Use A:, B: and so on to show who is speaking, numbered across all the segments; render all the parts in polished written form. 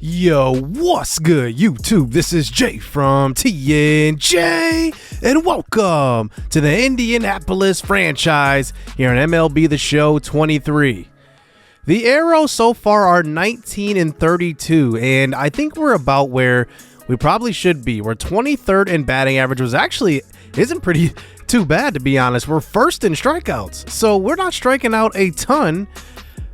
A: Yo, what's good, YouTube? This is Jay from TNJ, and welcome to the Indianapolis franchise here on MLB The Show 23. The Arrows so far are 19-32, and I think we're about where we probably should be. We're 23rd in batting average, was actually isn't pretty too bad, to be honest. We're first in strikeouts, so we're not striking out a ton,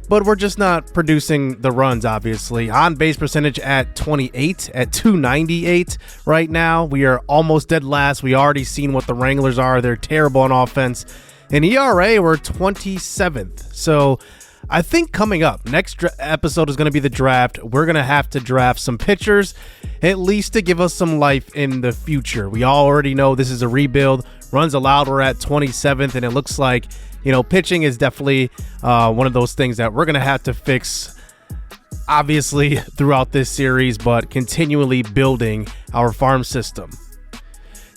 A: but we're just not producing the runs, obviously. On base percentage at 28, at 298 right now. We are almost dead last. We already seen what the Wranglers are. They're terrible on offense. In ERA, we're 27th. So I think coming up, next episode is going to be the draft. We're going to have to draft some pitchers, at least to give us some life in the future. We already know this is a rebuild. Runs allowed, we're at 27th, and it looks like, you know, pitching is definitely one of those things that we're going to have to fix, obviously, throughout this series, but continually building our farm system.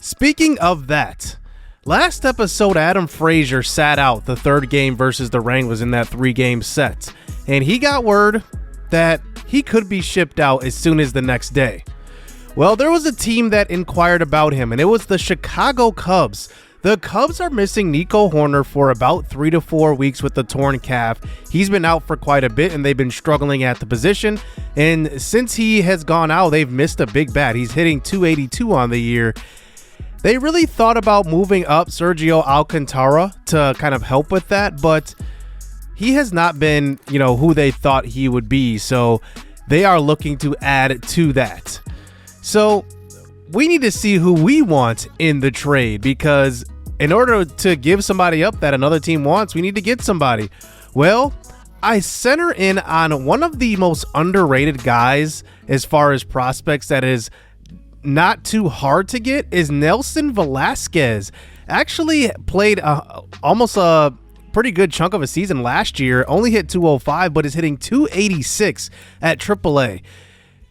A: Speaking of that, last episode, Adam Frazier sat out the third game versus the Wranglers in that 3-game set, and he got word that he could be shipped out as soon as the next day. Well, there was a team that inquired about him, and it was the Chicago Cubs. The Cubs are missing Nico Hoerner for about 3 to 4 weeks with the torn calf. He's been out for quite a bit, and they've been struggling at the position. And since he has gone out, they've missed a big bat. He's hitting 282 on the year. They really thought about moving up Sergio Alcantara to kind of help with that, but he has not been, you know, who they thought he would be. So they are looking to add to that. So we need to see who we want in the trade, because in order to give somebody up that another team wants, we need to get somebody. Well, I center in on one of the most underrated guys as far as prospects that is not too hard to get is Nelson Velasquez. Actually played almost a pretty good chunk of a season last year, only hit 205, but is hitting 286 at AAA.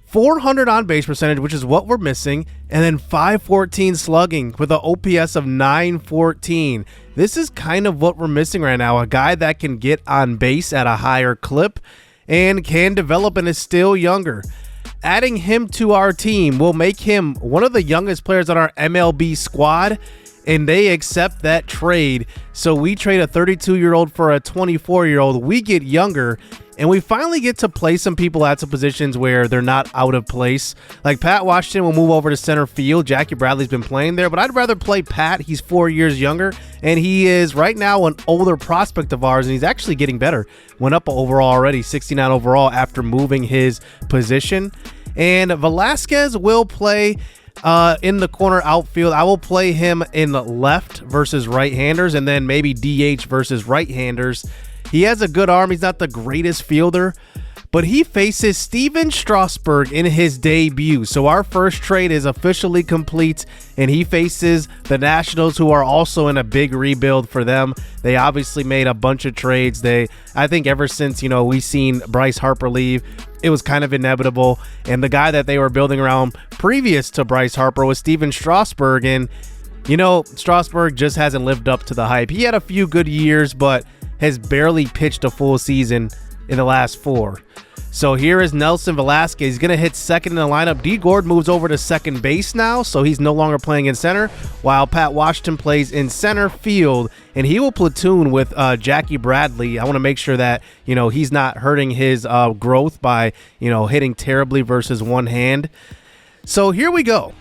A: 400 on base percentage, which is what we're missing, and then 514 slugging with an OPS of 914. This is kind of what we're missing right now, a guy that can get on base at a higher clip and can develop and is still younger. Adding him to our team will make him one of the youngest players on our MLB squad, and they accept that trade. So we trade a 32-year-old for a 24-year-old. We get younger, and we finally get to play some people at some positions where they're not out of place. Like Pat Washington will move over to center field. Jackie Bradley's been playing there, but I'd rather play Pat. He's 4 years younger, and he is right now an older prospect of ours, and he's actually getting better. Went up overall already, 69 overall after moving his position. And Velasquez will play in the corner outfield. I will play him in left versus right-handers, and then maybe DH versus right-handers. He has a good arm. He's not the greatest fielder, but he faces Steven Strasburg in his debut. So our first trade is officially complete, and he faces the Nationals, who are also in a big rebuild for them. They obviously made a bunch of trades. I think ever since, you know, we seen Bryce Harper leave, it was kind of inevitable. And the guy that they were building around previous to Bryce Harper was Steven Strasburg. And, you know, Strasburg just hasn't lived up to the hype. He had a few good years, but has barely pitched a full season in the last 4. So here is Nelson Velasquez. He's going to hit second in the lineup. D. Gord moves over to second base now, so he's no longer playing in center, while Pat Washington plays in center field, and he will platoon with Jackie Bradley. I want to make sure that, you know, he's not hurting his growth by, you know, hitting terribly versus one hand. So here we go.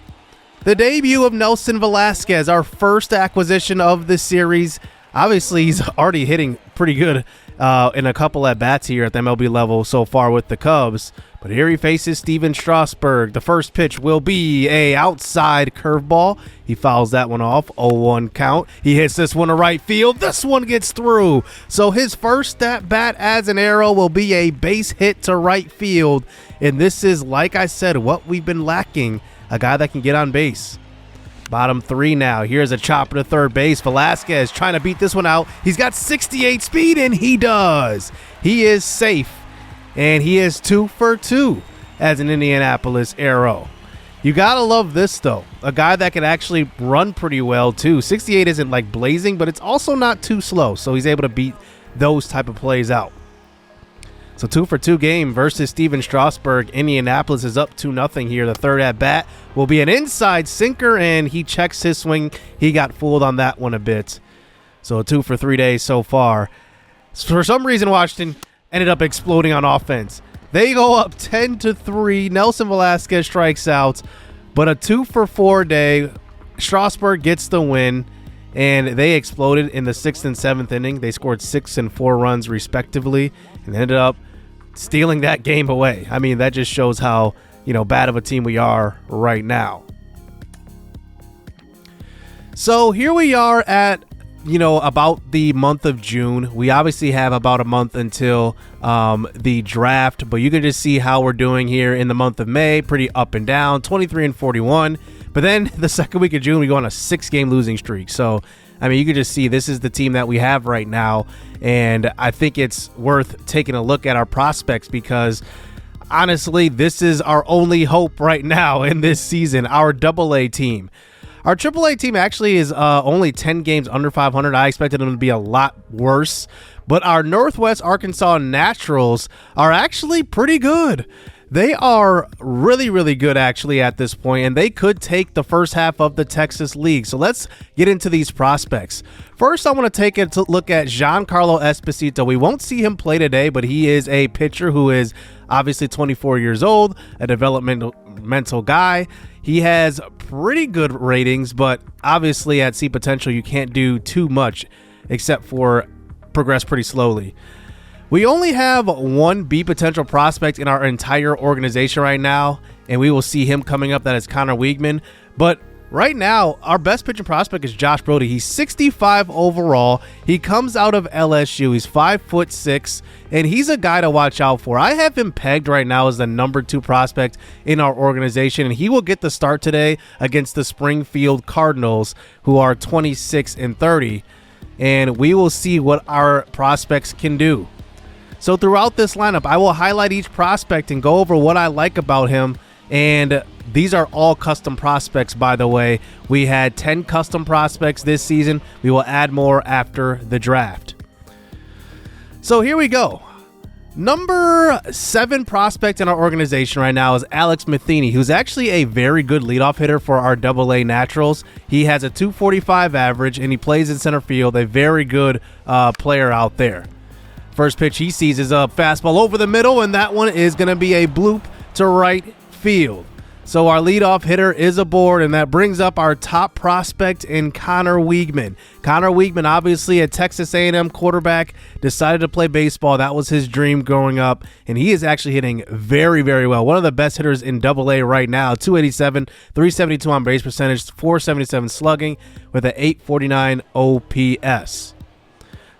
A: The debut of Nelson Velasquez, our first acquisition of the series. Obviously, he's already hitting pretty good in a couple at bats here at the MLB level so far with the Cubs. But here he faces Steven Strasburg. The first pitch will be a outside curveball. He fouls that one off. 0-1 count. He hits this one to right field. This one gets through. So his first at bat as an Arrow will be a base hit to right field. And this is, like I said, what we've been lacking. A guy that can get on base. Bottom 3 now. Here's a chopper to third base. Velasquez trying to beat this one out. He's got 68 speed, and he does. He is safe, and he is 2 for 2 as an Indianapolis Arrow. You gotta love this, though. A guy that can actually run pretty well, too. 68 isn't like blazing, but it's also not too slow, so he's able to beat those type of plays out. So 2-for-2 game versus Steven Strasburg. Indianapolis is up 2-0 here. The third at bat will be an inside sinker, and he checks his swing. He got fooled on that one a bit. So 2 for 3 days so far. For some reason, Washington ended up exploding on offense. They go up 10-3. Nelson Velasquez strikes out, but a 2 for 4 day. Strasburg gets the win, and they exploded in the 6th and 7th inning. They scored 6 and 4 runs respectively, and ended up stealing that game away. I mean, that just shows how, bad of a team we are right now. So here we are at, about the month of June. We obviously have about a month until the draft, but you can just see how we're doing here in the month of May. Pretty up and down, 23-41. But then the second week of June, we go on a 6-game losing streak. So, I mean, you can just see this is the team that we have right now. And I think it's worth taking a look at our prospects because, honestly, this is our only hope right now in this season, our AA team. Our AAA team actually is only 10 games under 500. I expected them to be a lot worse. But our Northwest Arkansas Naturals are actually pretty good. They are really, really good actually at this point, and they could take the first half of the Texas League. So let's get into these prospects. First, I want to take a look at Giancarlo Esposito. We won't see him play today, but he is a pitcher who is obviously 24 years old, a developmental guy. He has pretty good ratings, but obviously at C potential, you can't do too much except for progress pretty slowly. We only have one B potential prospect in our entire organization right now, and we will see him coming up. That is Connor Wiegman. But right now, our best pitching prospect is Josh Brody. He's 65 overall. He comes out of LSU. He's 5'6", and he's a guy to watch out for. I have him pegged right now as the number 2 prospect in our organization, and he will get the start today against the Springfield Cardinals, who are 26-30, and we will see what our prospects can do. So throughout this lineup, I will highlight each prospect and go over what I like about him. And these are all custom prospects, by the way. We had 10 custom prospects this season. We will add more after the draft. So here we go. Number 7 prospect in our organization right now is Alex Matheny, who's actually a very good leadoff hitter for our AA Naturals. He has a .245 average, and he plays in center field, a very good player out there. First pitch he sees is a fastball over the middle, and that one is going to be a bloop to right field. So our leadoff hitter is aboard, and that brings up our top prospect in Connor Wiegman. Connor Wiegman, obviously a Texas A&M quarterback, decided to play baseball. That was his dream growing up, and he is actually hitting very, very well. One of the best hitters in AA right now, 287, 372 on base percentage, 477 slugging with an 849 OPS.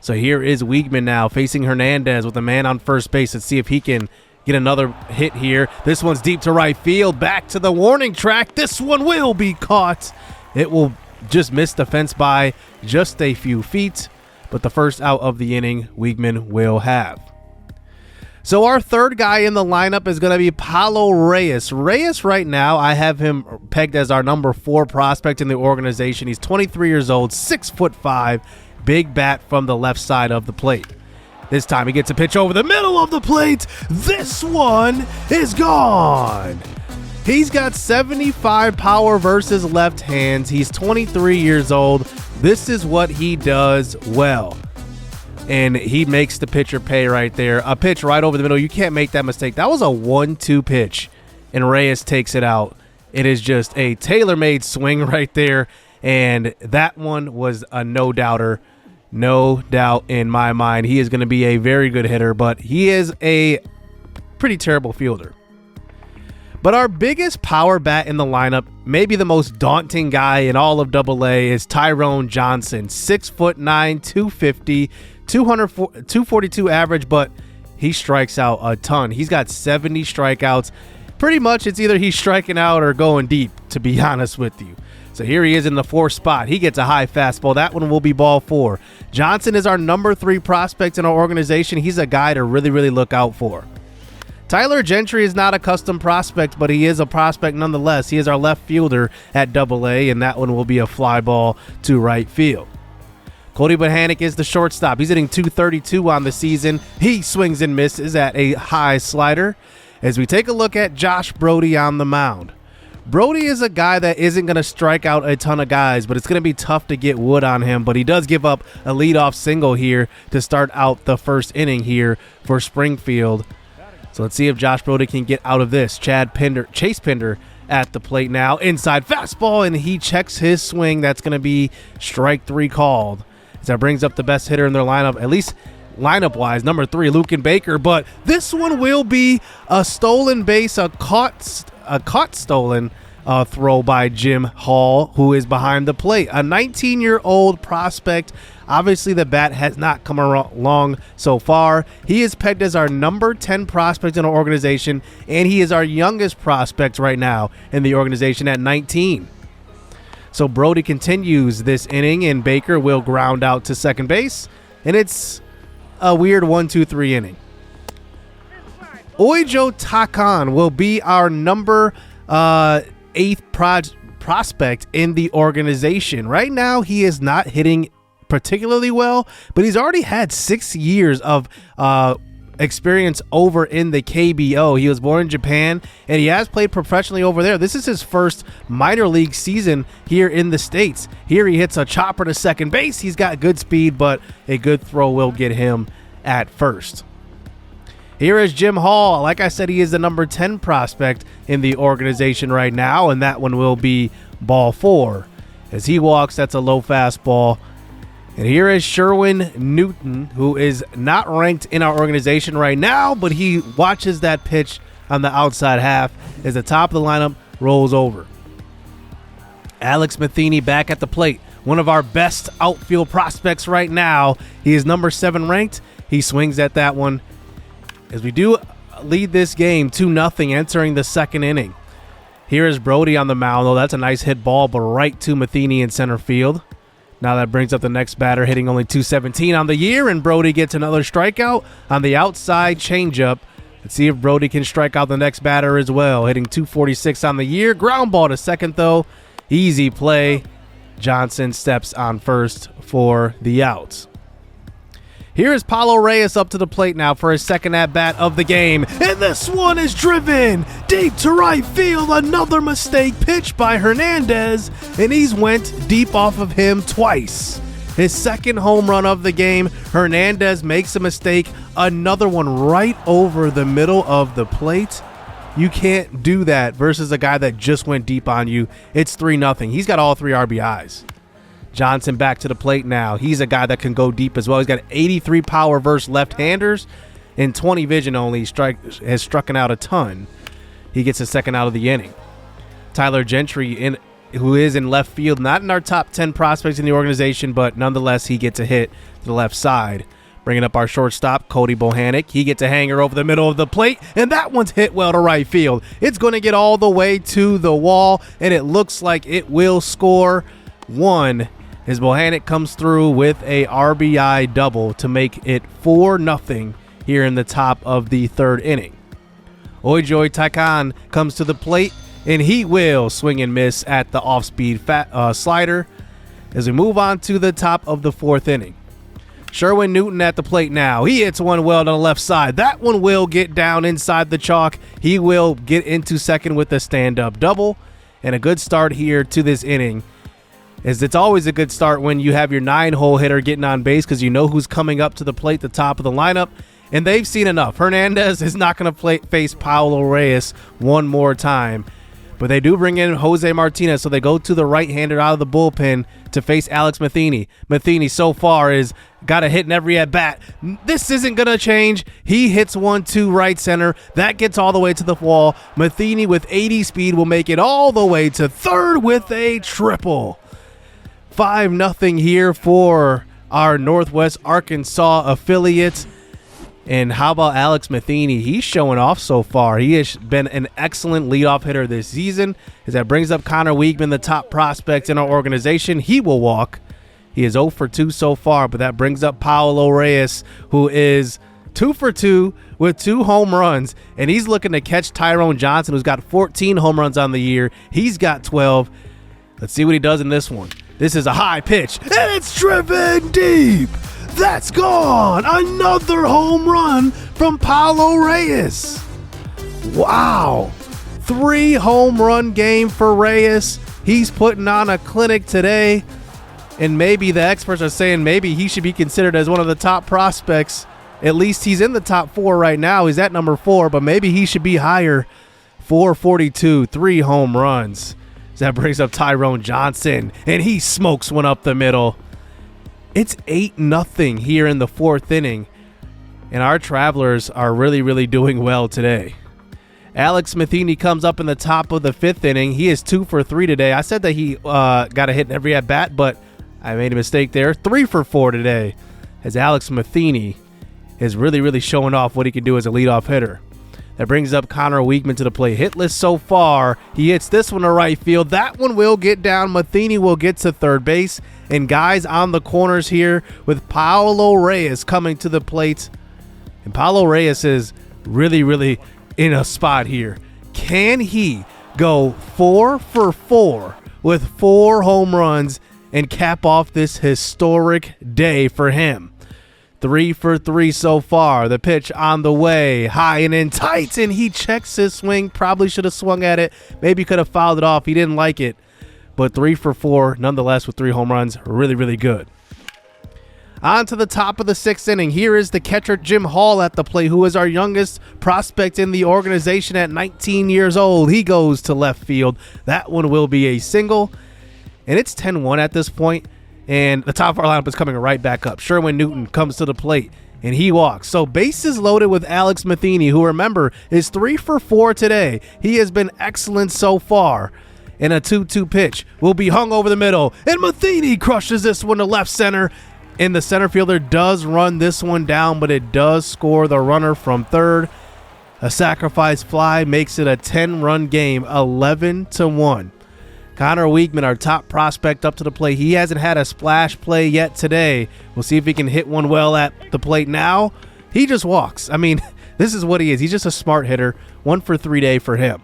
A: So here is Wiegman now facing Hernandez with a man on first base. Let's see if he can get another hit here. This one's deep to right field. Back to the warning track. This one will be caught. It will just miss the fence by just a few feet. But the first out of the inning, Wiegman will have. So our third guy in the lineup is going to be Paulo Reyes. Reyes right now, I have him pegged as our number 4 prospect in the organization. He's 23 years old, 6'5", big bat from the left side of the plate. This time he gets a pitch over the middle of the plate. This one is gone. He's got 75 power versus left hands. He's 23 years old. This is what he does well. And he makes the pitcher pay right there. A pitch right over the middle. You can't make that mistake. That was a 1-2 pitch, and Reyes takes it out. It is just a tailor-made swing right there, and that one was a no-doubter. No doubt in my mind. He is going to be a very good hitter, but he is a pretty terrible fielder. But our biggest power bat in the lineup, maybe the most daunting guy in all of AA, is Tyrone Johnson. 6'9", 250, 242 average, but he strikes out a ton. He's got 70 strikeouts. Pretty much it's either he's striking out or going deep, to be honest with you. So here he is in the 4th spot. He gets a high fastball. That one will be ball 4. Johnson is our number 3 prospect in our organization. He's a guy to really, really look out for. Tyler Gentry is not a custom prospect, but he is a prospect nonetheless. He is our left fielder at AA, and that one will be a fly ball to right field. Cody Bohannic is the shortstop. He's hitting .232 on the season. He swings and misses at a high slider. As we take a look at Josh Brody on the mound. Brody is a guy that isn't going to strike out a ton of guys, but it's going to be tough to get wood on him. But he does give up a leadoff single here to start out the first inning here for Springfield. So let's see if Josh Brody can get out of this. Chase Pinder at the plate now. Inside fastball, and he checks his swing. That's going to be strike 3 called. As that brings up the best hitter in their lineup, at least lineup-wise, number 3, Lucan Baker. But this one will be a stolen base, a caught stolen throw by Jim Hall, who is behind the plate. A 19-year-old prospect. Obviously, the bat has not come along so far. He is pegged as our number 10 prospect in our organization, and he is our youngest prospect right now in the organization at 19. So Brody continues this inning, and Baker will ground out to second base, and it's a weird 1-2-3 inning. Oijo Takan will be our number 8th prospect in the organization. Right now, he is not hitting particularly well, but he's already had 6 years of experience over in the KBO. He was born in Japan, and he has played professionally over there. This is his first minor league season here in the States. Here he hits a chopper to second base. He's got good speed, but a good throw will get him at first. Here is Jim Hall. Like I said, he is the number 10 prospect in the organization right now, and that one will be ball 4. As he walks, that's a low fastball. And here is Sherwin Newton, who is not ranked in our organization right now, but he watches that pitch on the outside half as the top of the lineup rolls over. Alex Matheny back at the plate. One of our best outfield prospects right now. He is number 7 ranked. He swings at that one. As we do lead this game 2-0 entering the second inning. Here is Brody on the mound. Oh, that's a nice hit ball, but right to Matheny in center field. Now that brings up the next batter, hitting only .217 on the year, and Brody gets another strikeout on the outside changeup. Let's see if Brody can strike out the next batter as well, hitting .246 on the year. Ground ball to second, though. Easy play. Johnson steps on first for the out. Here is Paulo Reyes up to the plate now for his second at-bat of the game. And this one is driven deep to right field. Another mistake pitch by Hernandez. And he's went deep off of him twice. His second home run of the game. Hernandez makes a mistake. Another one right over the middle of the plate. You can't do that versus a guy that just went deep on you. It's 3-0. He's got all 3 RBIs. Johnson back to the plate now. He's a guy that can go deep as well. He's got 83 power versus left-handers and 20 vision only. Has struck out a ton. He gets a second out of the inning. Tyler Gentry, who is in left field, not in our top 10 prospects in the organization, but nonetheless, he gets a hit to the left side. Bringing up our shortstop, Cody Bohannic. He gets a hanger over the middle of the plate, and that one's hit well to right field. It's going to get all the way to the wall, and it looks like it will score 1. As Bohannic comes through with a RBI double to make it 4-0 here in the top of the third inning. Oijo Takan comes to the plate, and he will swing and miss at the off-speed slider as we move on to the top of the fourth inning. Sherwin Newton at the plate now. He hits one well to the left side. That one will get down inside the chalk. He will get into second with a stand-up double, and a good start here to this inning. As it's always a good start when you have your 9-hole hitter getting on base because you know who's coming up to the plate, the top of the lineup, and they've seen enough. Hernandez is not going to face Paulo Reyes one more time, but they do bring in Jose Martinez, so they go to the right-hander out of the bullpen to face Alex Matheny. Matheny so far has got a hit in every at-bat. This isn't going to change. He hits 1-2 right center. That gets all the way to the wall. Matheny with 80 speed will make it all the way to third with a triple. 5-0 here for our Northwest Arkansas affiliate. And how about Alex Matheny? He's showing off so far. He has been an excellent leadoff hitter this season. As that brings up Connor Wiegman, the top prospect in our organization. He will walk. He is 0 for 2 so far, but that brings up Paulo Reyes, who is 2 for 2 with 2 home runs. And he's looking to catch Tyrone Johnson, who's got 14 home runs on the year. He's got 12. Let's see what he does in this one. This is a high pitch, and it's driven deep. That's gone. Another home run from Paulo Reyes. Wow. 3 home run game for Reyes. He's putting on a clinic today. And maybe the experts are saying maybe he should be considered as one of the top prospects. At least he's in the top 4 right now. He's at number 4, but maybe he should be higher. 442, 3 home runs. That brings up Tyrone Johnson, and he smokes one up the middle. It's 8-0 here in the 4th inning, and our Travelers are really, really doing well today. Alex Matheny comes up in the top of the 5th inning. He is 2 for 3 today. I said that he got a hit in every at-bat, but I made a mistake there. 3 for 4 today, as Alex Matheny is really, really showing off what he can do as a leadoff hitter. That brings up Connor Weigman to the plate. Hitless so far. He hits this one to right field. That one will get down. Matheny will get to third base. And guys on the corners here with Paulo Reyes coming to the plate. And Paulo Reyes is really, really in a spot here. Can he go 4 for 4 with 4 home runs and cap off this historic day for him? 3 for 3 so far. The pitch on the way, high and in tight, and he checks his swing. Probably should have swung at it. Maybe could have fouled it off. He didn't like it. But 3 for 4, nonetheless, with 3 home runs. Really, really good. On to the top of the 6th inning. Here is the catcher, Jim Hall, at the plate, who is our youngest prospect in the organization at 19 years old. He goes to left field. That one will be a single. And it's 10-1 at this point. And the top of our lineup is coming right back up. Sherwin Newton comes to the plate, and he walks. So bases loaded with Alex Matheny, who, remember, is 3 for 4 today. He has been excellent so far. And a 2-2 pitch will be hung over the middle. And Matheny crushes this one to left center. And the center fielder does run this one down, but it does score the runner from third. A sacrifice fly makes it a 10-run game, 11-1. Connor Weigman, our top prospect, up to the plate. He hasn't had a splash play yet today. We'll see if he can hit one well at the plate now. He just walks. I mean, this is what he is. He's just a smart hitter. 1 for 3 day for him.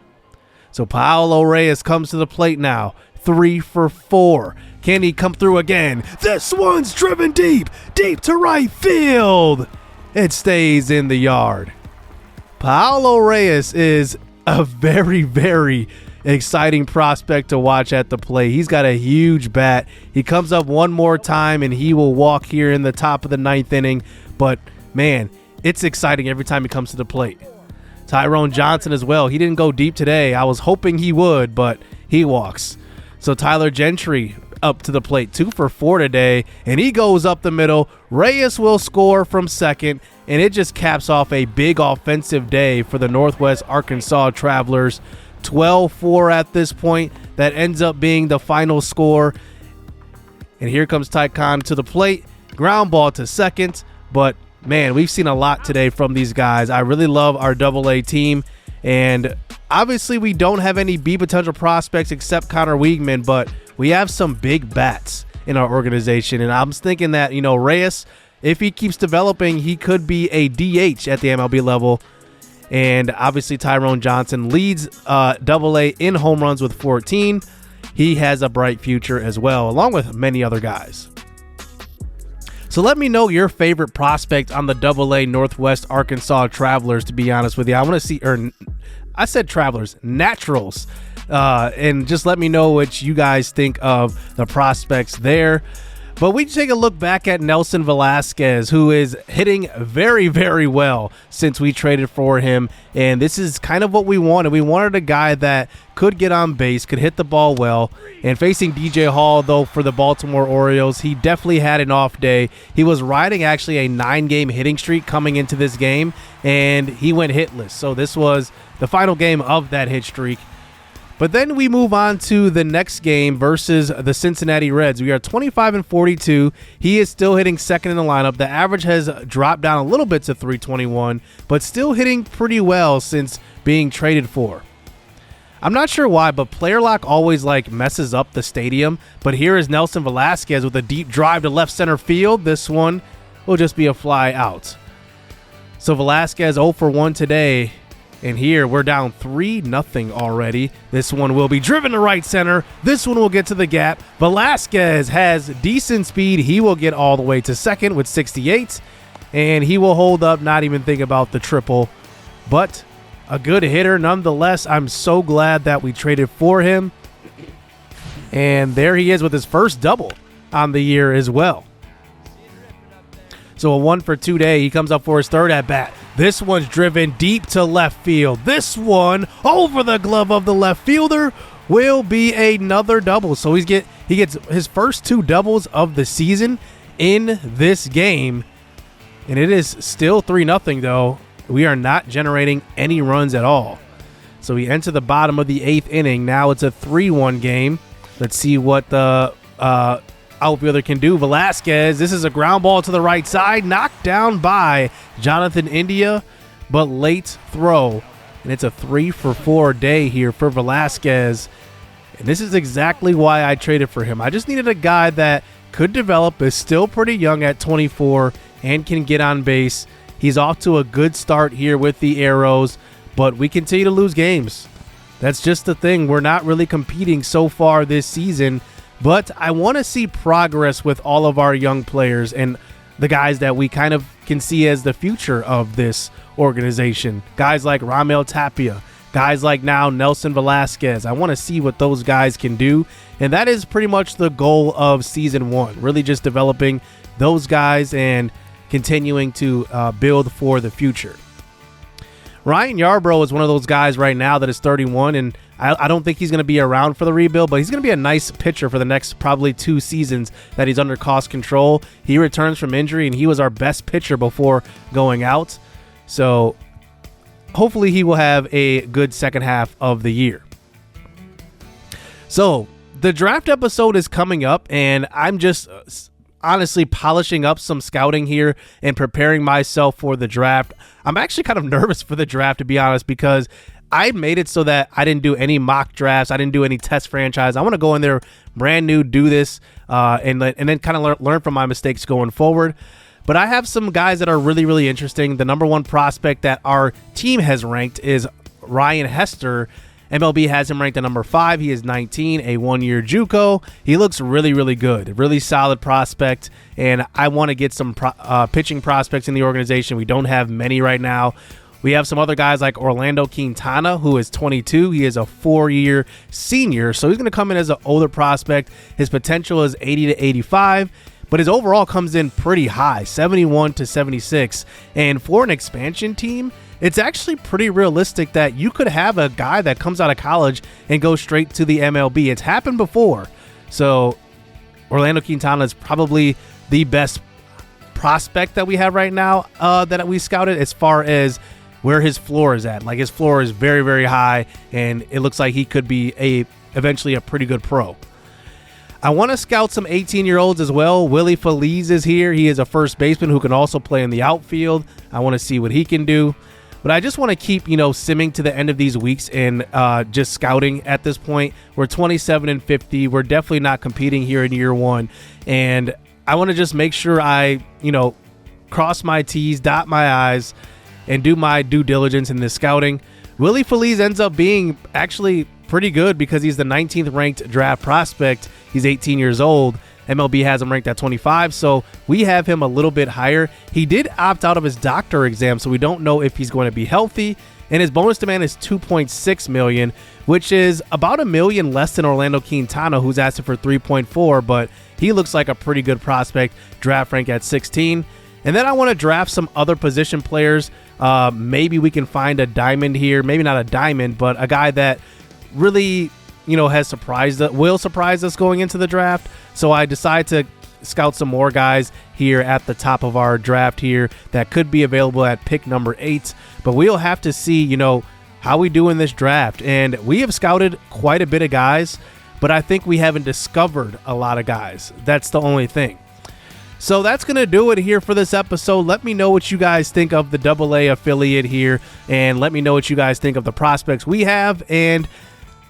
A: So Paulo Reyes comes to the plate now. 3 for 4. Can he come through again? This one's driven deep to right field. It stays in the yard. Paulo Reyes is a very, very exciting prospect to watch at the plate. He's got a huge bat. He comes up one more time and he will walk here in the top of the 9th inning. But man, it's exciting every time he comes to the plate. Tyrone Johnson as well. He didn't go deep today. I was hoping he would, but he walks. So Tyler Gentry up to the plate, 2 for 4 today, and he goes up the middle. Reyes will score from second, and it just caps off a big offensive day for the Northwest Arkansas Travelers. 12-4 at this point. That ends up being the final score. And here comes Ty Khan to the plate. Ground ball to second. But, man, we've seen a lot today from these guys. I really love our AA team. And obviously we don't have any B potential prospects except Connor Weigman, but we have some big bats in our organization. And I'm thinking that, Reyes, if he keeps developing, he could be a DH at the MLB level. And obviously Tyrone Johnson leads AA in home runs with 14. He has a bright future as well, along with many other guys. So let me know your favorite prospect on the AA Northwest Arkansas Travelers, to be honest with you. I want to see, I said Travelers, Naturals. And just let me know what you guys think of the prospects there. But we take a look back at Nelson Velasquez, who is hitting very, very well since we traded for him. And this is kind of what we wanted. We wanted a guy that could get on base, could hit the ball well. And facing DJ Hall, though, for the Baltimore Orioles, he definitely had an off day. He was riding actually a 9-game hitting streak coming into this game, and he went hitless. So this was the final game of that hit streak. But then we move on to the next game versus the Cincinnati Reds. We are 25-42. He is still hitting second in the lineup. The average has dropped down a little bit to 321, but still hitting pretty well since being traded for. I'm not sure why, but player lock always messes up the stadium. But here is Nelson Velasquez with a deep drive to left center field. This one will just be a fly out. So Velasquez 0 for 1 today. And here we're down 3-0 already. This one will be driven to right center. This one will get to the gap. Velasquez has decent speed. He will get all the way to second with 68. And he will hold up, not even think about the triple. But a good hitter nonetheless. I'm so glad that we traded for him. And there he is with his first double on the year as well. So a 1-for-2 day. He comes up for his third at bat. This one's driven deep to left field. This one over the glove of the left fielder will be another double. So he gets his first 2 doubles of the season in this game. And it is still 3-0 though. We are not generating any runs at all. So we enter the bottom of the 8th inning. Now it's a 3-1 game. Let's see what the outfielder can do. Velasquez, this is a ground ball to the right side, knocked down by Jonathan India, but late throw. And it's a 3-for-4 day here for Velasquez. And this is exactly why I traded for him. I just needed a guy that could develop, is still pretty young at 24, and can get on base. He's off to a good start here with the Arrows, but we continue to lose games. That's just the thing. We're not really competing so far this season, but I want to see progress with all of our young players and the guys that we kind of can see as the future of this organization. Guys like Ramel Tapia, guys like now Nelson Velasquez. I want to see what those guys can do, and that is pretty much the goal of season 1. Really just developing those guys and continuing to build for the future. Ryan Yarbrough is one of those guys right now that is 31, and I don't think he's going to be around for the rebuild, but he's going to be a nice pitcher for the next probably 2 seasons that he's under cost control. He returns from injury, and he was our best pitcher before going out. So hopefully he will have a good second half of the year. So the draft episode is coming up, and I'm just honestly polishing up some scouting here and preparing myself for the draft. I'm actually kind of nervous for the draft, to be honest, because I made it so that I didn't do any mock drafts. I didn't do any test franchise. I want to go in there brand new, do this, and then kind of learn from my mistakes going forward. But I have some guys that are really, really interesting. The number 1 prospect that our team has ranked is Ryan Hester. MLB has him ranked at number 5. He is 19, a 1-year JUCO. He looks really, really good, really solid prospect, and I want to get some pitching prospects in the organization. We don't have many right now. We have some other guys like Orlando Quintana, who is 22. He is a 4-year senior, so he's going to come in as an older prospect. His potential is 80 to 85, but his overall comes in pretty high, 71 to 76. And for an expansion team, it's actually pretty realistic that you could have a guy that comes out of college and goes straight to the MLB. It's happened before. So Orlando Quintana is probably the best prospect that we have right now that we scouted as far as where his floor is at. Like, his floor is very, very high, and it looks like he could be eventually a pretty good pro. I want to scout some 18-year-olds as well. Willie Feliz is here. He is a first baseman who can also play in the outfield. I want to see what he can do. But I just want to keep, simming to the end of these weeks and just scouting at this point. We're 27-50. We're definitely not competing here in year 1. And I want to just make sure I, cross my T's, dot my I's, and do my due diligence in this scouting. Willie Feliz ends up being actually pretty good because he's the 19th ranked draft prospect. He's 18 years old. MLB has him ranked at 25, so we have him a little bit higher. He did opt out of his doctor exam, so we don't know if he's going to be healthy. And his bonus demand is $2.6 million, which is about $1 million less than Orlando Quintana, who's asking for $3.4, but he looks like a pretty good prospect, draft rank at 16. And then I want to draft some other position players. Maybe we can find a diamond here. Maybe not a diamond, but a guy that really, has will surprise us going into the draft. So I decided to scout some more guys here at the top of our draft here that could be available at pick number 8. But we'll have to see, how we do in this draft. And we have scouted quite a bit of guys, but I think we haven't discovered a lot of guys. That's the only thing. So that's going to do it here for this episode. Let me know what you guys think of the AA affiliate here, and let me know what you guys think of the prospects we have. And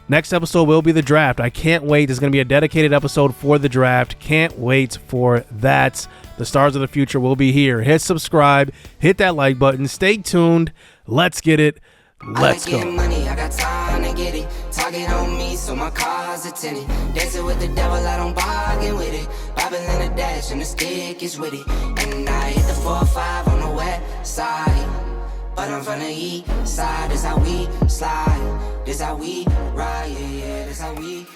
A: next episode will be the draft. I can't wait. There's going to be a dedicated episode for the draft. Can't wait for that. The stars of the future will be here. Hit subscribe. Hit that like button. Stay tuned. Let's get it. Let's go.
B: Money, I got time to get it. Target on me, so my car's a tenant. Dancing with the devil, I don't bargain with it. Bobbing in the dash, and the stick is with it. And I hit the 4-5 on the west side. But I'm from the east side, this how we slide. This how we ride, yeah, this how we